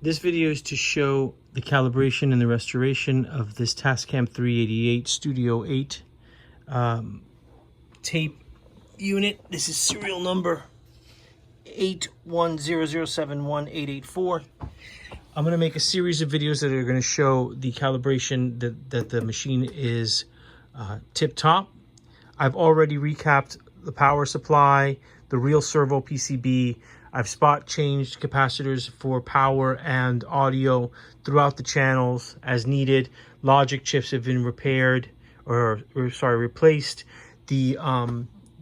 This video is to show the calibration and the restoration of this Tascam 388 Studio 8 tape unit. This is serial number 810071884. I'm going to make a series of videos that are going to show the calibration that the machine is tip-top. I've already recapped the power supply, the real servo PCB. I've spot changed capacitors for power and audio throughout the channels as needed. Logic chips have been repaired or replaced. The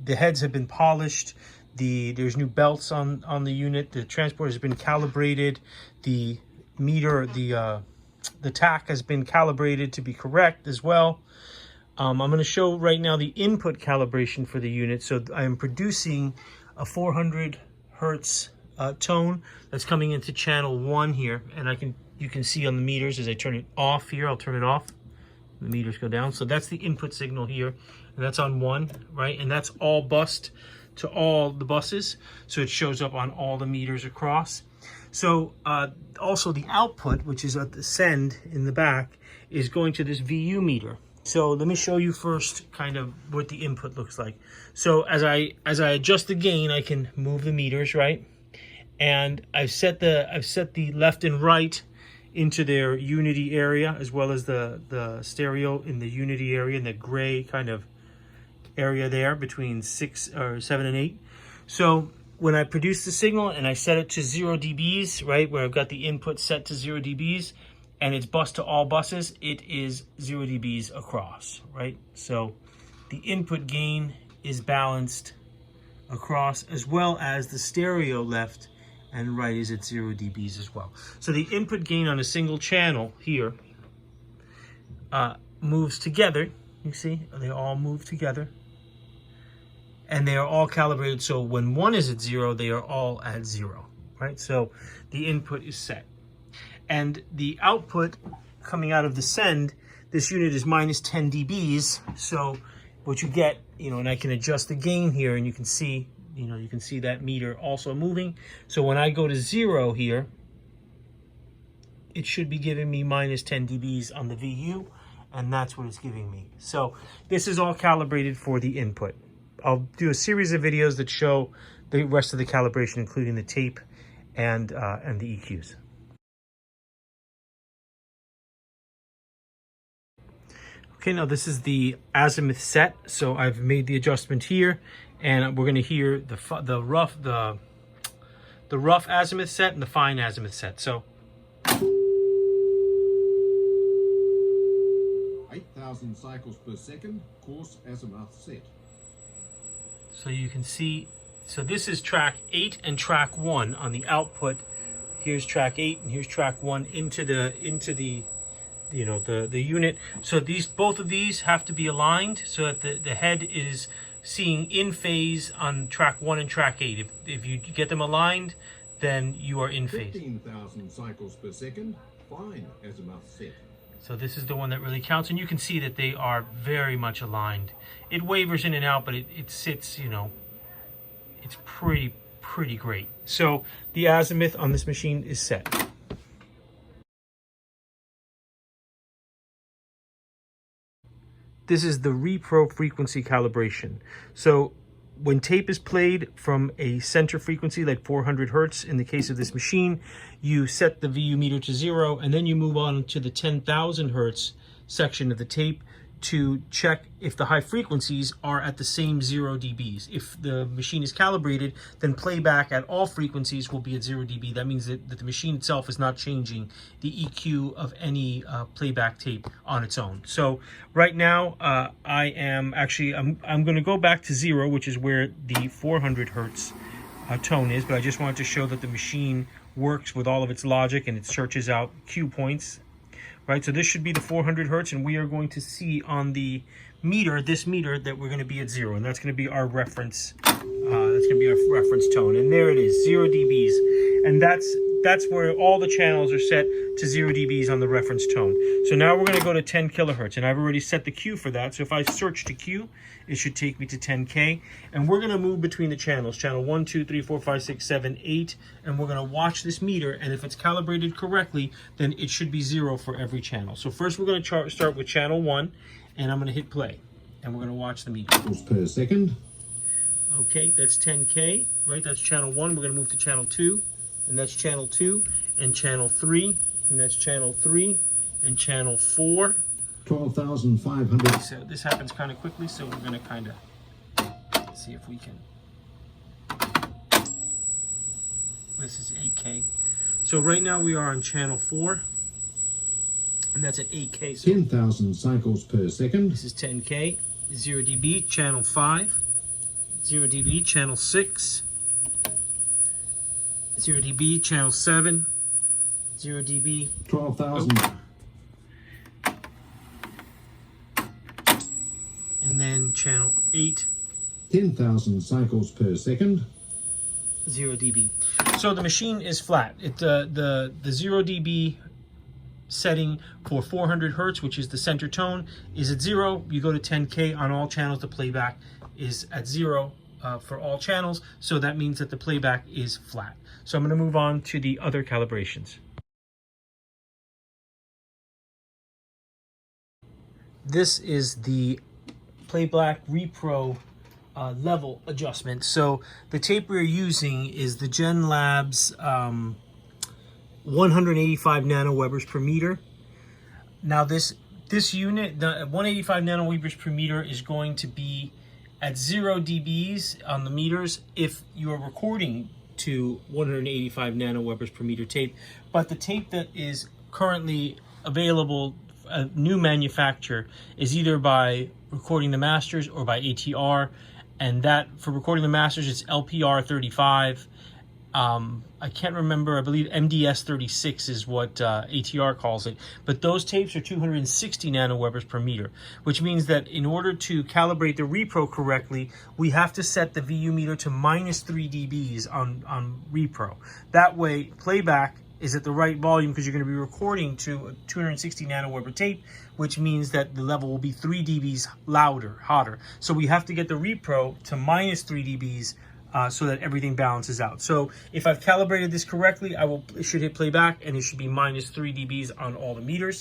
heads have been polished. There's new belts on the unit. The transport has been calibrated. The meter, the TAC has been calibrated to be correct as well. I'm going to show right now the input calibration for the unit. So I am producing a 400 hertz tone that's coming into channel 1 here, and you can see on the meters as I turn it off here. I'll turn it off. The meters go down. So that's the input signal here, and that's on 1, right? And that's all bused to all the buses, so it shows up on all the meters across. So also the output, which is at the send in the back, is going to this VU meter. So let me show you first kind of what the input looks like. So as I adjust the gain, I can move the meters, right? And I've set the left and right into their unity area, as well as the stereo in the unity area, in the gray kind of area there between 7 and 8. So when I produce the signal and I set it to 0 dBs, right, where I've got the input set to 0 dBs, and it's bused to all buses, it is 0 dBs across, right? So the input gain is balanced across, as well as the stereo left and right is at 0 dBs as well. So the input gain on a single channel here moves together. You see, they all move together. And they are all calibrated, so when one is at 0, they are all at 0, right? So the input is set. And the output coming out of the send, this unit is minus 10 dBs. So what you get, and I can adjust the gain here, and you can see, you can see that meter also moving. So when I go to 0 here, it should be giving me minus 10 dBs on the VU, and that's what it's giving me. So this is all calibrated for the input. I'll do a series of videos that show the rest of the calibration, including the tape and the EQs. Okay, now this is the azimuth set. So I've made the adjustment here, and we're going to hear the rough azimuth set and the fine azimuth set. So 8,000 cycles per second, coarse azimuth set. So you can see, so this is track 8 and track 1 on the output. Here's track 8 and here's track 1 into the unit. So both of these have to be aligned so that the head is seeing in phase on track 1 and track 8. If you get them aligned, then you are in phase. 15,000 cycles per second, fine azimuth set. So this is the one that really counts, and you can see that they are very much aligned. It wavers in and out, but it sits, it's pretty great. So the azimuth on this machine is set. This is the repro frequency calibration. So when tape is played from a center frequency like 400 hertz, in the case of this machine, you set the VU meter to 0, and then you move on to the 10,000 hertz section of the tape to check if the high frequencies are at the same 0 dBs. If the machine is calibrated, then playback at all frequencies will be at 0 dB. That means that the machine itself is not changing the EQ of any playback tape on its own. So right now, I'm going to go back to 0, which is where the 400 hertz tone is, but I just wanted to show that the machine works with all of its logic and it searches out cue points. Right, so this should be the 400 hertz, and we are going to see on the meter, this meter, that we're going to be at 0, and that's going to be our reference. That's going to be our reference tone, and there it is, 0 dBs, and that's where all the channels are set to 0 dBs on the reference tone. So now we're going to go to 10 kilohertz, and I've already set the Q for that. So if I search to Q, it should take me to 10K, and we're going to move between the channels, channel 1, 2, 3, 4, 5, 6, 7, 8, and we're going to watch this meter, and if it's calibrated correctly, then it should be 0 for every channel. So first we're going to start with channel 1, and I'm going to hit play, and we're going to watch the meter. Per second. Okay, that's 10K, right? That's channel 1. We're going to move to channel 2, and that's channel 2, and channel 3, and that's channel 3, and channel 4. 12,500. So this happens kind of quickly, so we're going to kind of see if we can. This is 8K. So right now we are on channel 4, and that's at 8K. So 10,000 cycles per second. this is 10K, 0 dB, channel 5, 0 dB, channel 6, 0 dB, channel 7, 0 dB. 12,000. And then channel 8, 10,000 cycles per second. 0 dB. So the machine is flat. The 0 dB setting for 400 hertz, which is the center tone, is at 0. You go to 10K on all channels. The playback is at 0 for all channels. So that means that the playback is flat. So I'm going to move on to the other calibrations. This is the Playback Repro level adjustment. So the tape we're using is the Gen Labs 185 nanowebers per meter. Now this unit, the 185 nanowebers per meter, is going to be at 0 dBs on the meters if you are recording to 185 nanowebers per meter tape. But the tape that is currently available, a new manufacturer, is either by recording the masters or by ATR, and that for recording the masters it's LPR 35. I can't remember, I believe MDS 36 is what ATR calls it, but those tapes are 260 nanowebers per meter, which means that in order to calibrate the repro correctly, we have to set the VU meter to -3 dBs on repro. That way playback is at the right volume, because you're going to be recording to a 260 nanoweber tape, which means that the level will be 3 dBs louder, hotter. So we have to get the repro to -3 dBs so that everything balances out. So if I've calibrated this correctly, it should hit playback, and it should be -3 dBs on all the meters.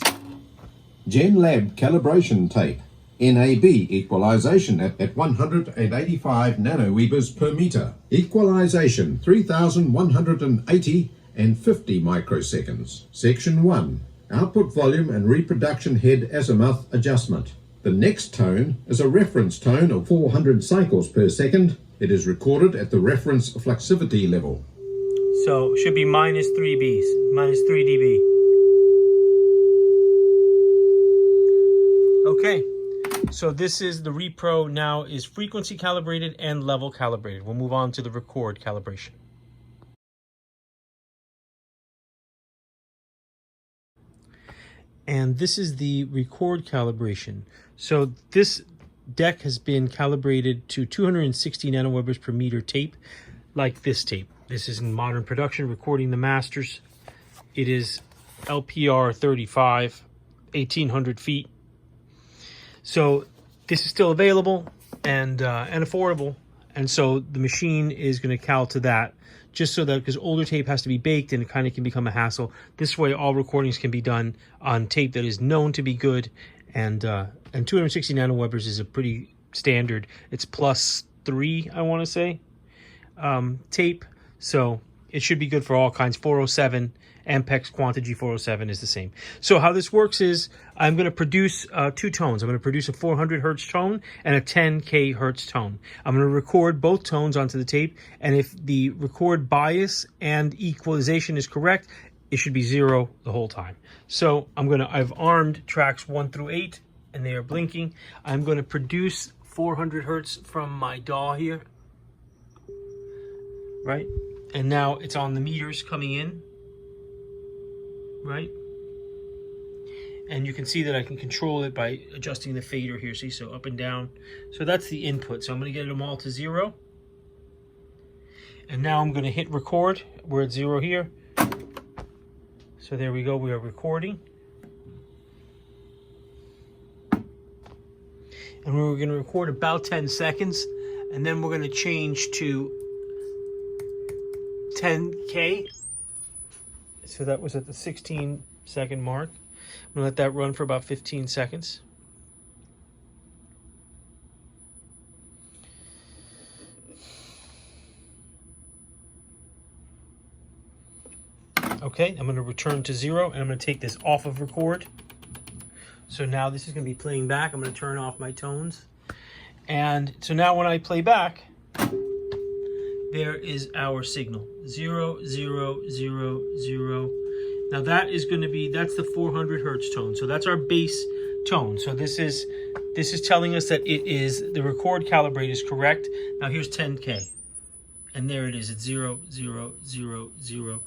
Gen Lab calibration tape. NAB equalization at 185 nanowebers per meter. Equalization 3,180 and 50 microseconds. Section 1. Output volume and reproduction head azimuth adjustment. The next tone is a reference tone of 400 cycles per second. It is recorded at the reference fluxivity level. So it should be -3 dBs, -3 dB. Okay, so this is the repro now is frequency calibrated and level calibrated. We'll move on to the record calibration. And this is the record calibration. So this deck has been calibrated to 260 nanowebers per meter tape, like this tape. This is in modern production, recording the masters. It is LPR 35, 1800 feet. So this is still available and affordable. And so the machine is going to cal to that, just so that, because older tape has to be baked and it kind of can become a hassle. This way all recordings can be done on tape that is known to be good, and 260 nanowebers is a pretty standard. It's +3, I want to say, tape. So it should be good for all kinds. 407, Ampex Quantigy 407 is the same. So how this works is I'm going to produce 2 tones. I'm going to produce a 400 hertz tone and a 10K hertz tone. I'm going to record both tones onto the tape, and if the record bias and equalization is correct, it should be 0 the whole time. So I've armed tracks 1 through 8, and they are blinking. I'm going to produce 400 hertz from my DAW here, right? And now it's on the meters coming in, right? And you can see that I can control it by adjusting the fader here. See, so up and down. So that's the input. So I'm going to get them all to 0. And now I'm going to hit record. We're at 0 here. So there we go, we are recording. And we're going to record about 10 seconds, and then we're going to change to 10K. So that was at the 16-second mark. I'm going to let that run for about 15 seconds. Okay, I'm going to return to 0, and I'm going to take this off of record. So now this is going to be playing back. I'm going to turn off my tones. And so now when I play back, there is our signal. 0, 0, 0, 0. Now that is going to be, that's the 400 hertz tone. So that's our bass tone. So this is telling us that it is, the record calibrate is correct. Now here's 10K. And there it is. It's 0, 0, 0, 0.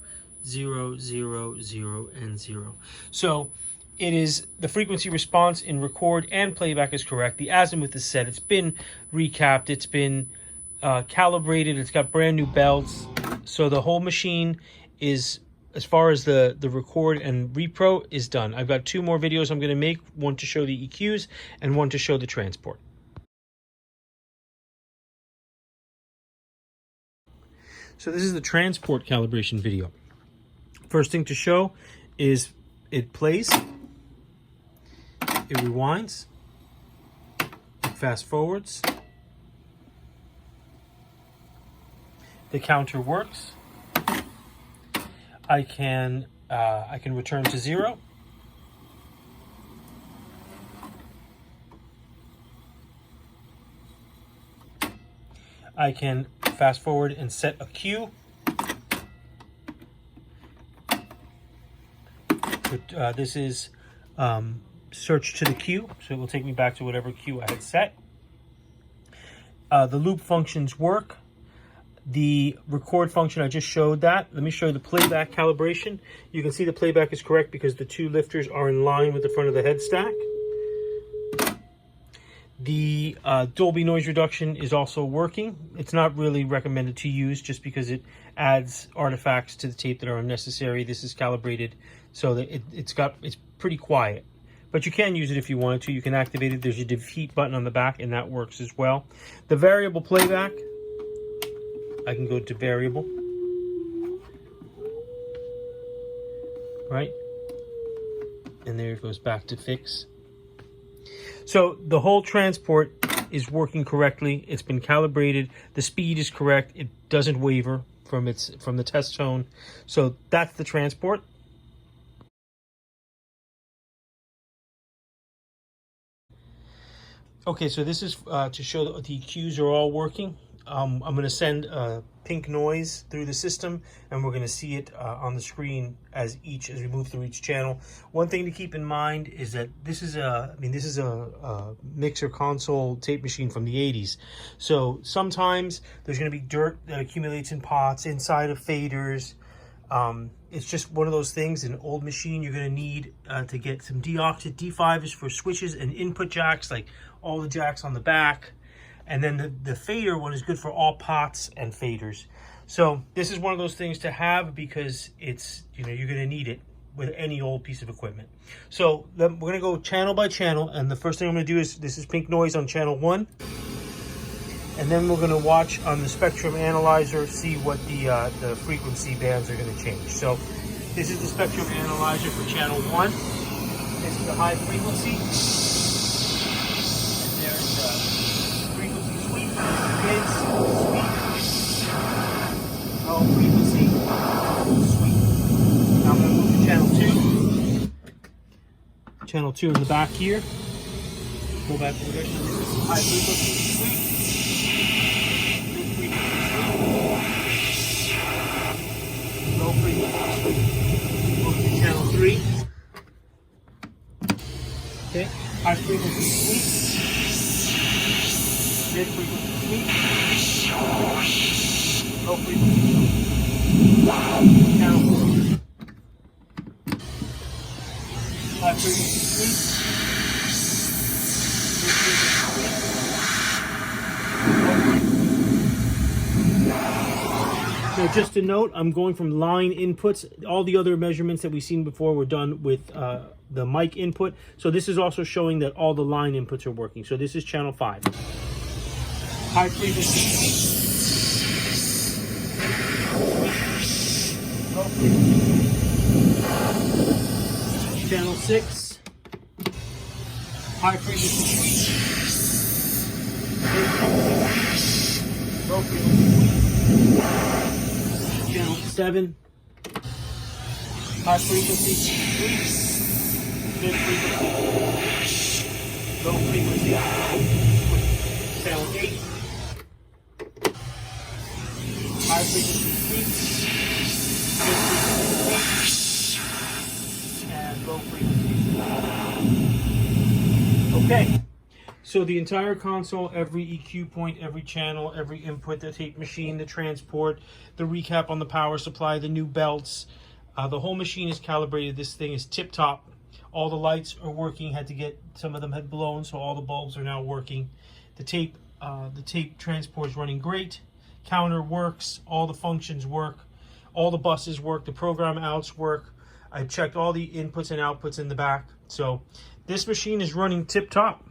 0, 0, 0, and 0. So it is, the frequency response in record and playback is correct. The azimuth is set. It's been recapped. It's been calibrated. It's got brand new belts. So the whole machine is, as far as the record and repro, is done. I've got 2 more videos I'm going to make, one to show the EQs and one to show the transport. So this is the transport calibration video. First thing to show is it plays, it rewinds, it fast forwards, the counter works. I can return to 0. I can fast forward and set a cue. This is search to the cue, so it will take me back to whatever cue I had set. The loop functions work. The record function, I just showed that. Let me show you the playback calibration. You can see the playback is correct because the 2 lifters are in line with the front of the head stack. The Dolby noise reduction is also working. It's not really recommended to use just because it adds artifacts to the tape that are unnecessary. This is calibrated so that it's pretty quiet. But you can use it if you wanted to. You can activate it. There's a defeat button on the back, and that works as well. The variable playback, I can go to variable. Right? And there it goes back to fix. So the whole transport is working correctly. It's been calibrated. The speed is correct. It doesn't waver from the test tone. So that's the transport. Okay, so this is to show that the EQs are all working. I'm going to send pink noise through the system, and we're going to see it on the screen as we move through each channel. One thing to keep in mind is that this is a mixer console tape machine from the 80s. So sometimes there's going to be dirt that accumulates in pots inside of faders. It's just one of those things. An old machine, you're going to need to get some D-Ox. D5 is for switches and input jacks, like all the jacks on the back. And then the fader one is good for all pots and faders. So this is one of those things to have because it's, you're going to need it with any old piece of equipment. So we're going to go channel by channel. And the first thing I'm going to do is, this is pink noise on channel 1. And then we're going to watch on the spectrum analyzer, see what the frequency bands are going to change. So this is the spectrum analyzer for channel 1. This is the high frequency. And there's frequency sweep, mids, sweep, low frequency, sweep. Now I'm going to move to channel 2. Channel 2 in the back here. Go back to the direction. This is high frequency sweep. Low frequency. Move to channel 3. Okay, high frequency sweep. Mid frequency sweep. Low frequency sweep. Channel 4. High frequency sweep. Mid frequency sweep. Low frequency. Now, just to note, I'm going from line inputs. All the other measurements that we've seen before were done with the mic input. So this is also showing that all the line inputs are working. So this is channel 5. High frequency. Channel 6. High frequency. Low frequency. Channel 7. High frequency. Mid frequency. Low frequency. Channel 8. High frequency tweaks. Mid frequency. And low frequency. Okay. So the entire console, every EQ point, every channel, every input, the tape machine, the transport, the recap on the power supply, the new belts, the whole machine is calibrated. This thing is tip-top. All the lights are working. Had to get, some of them had blown, so all the bulbs are now working. The tape transport is running great. Counter works. All the functions work. All the buses work. The program outs work. I checked all the inputs and outputs in the back. So this machine is running tip-top.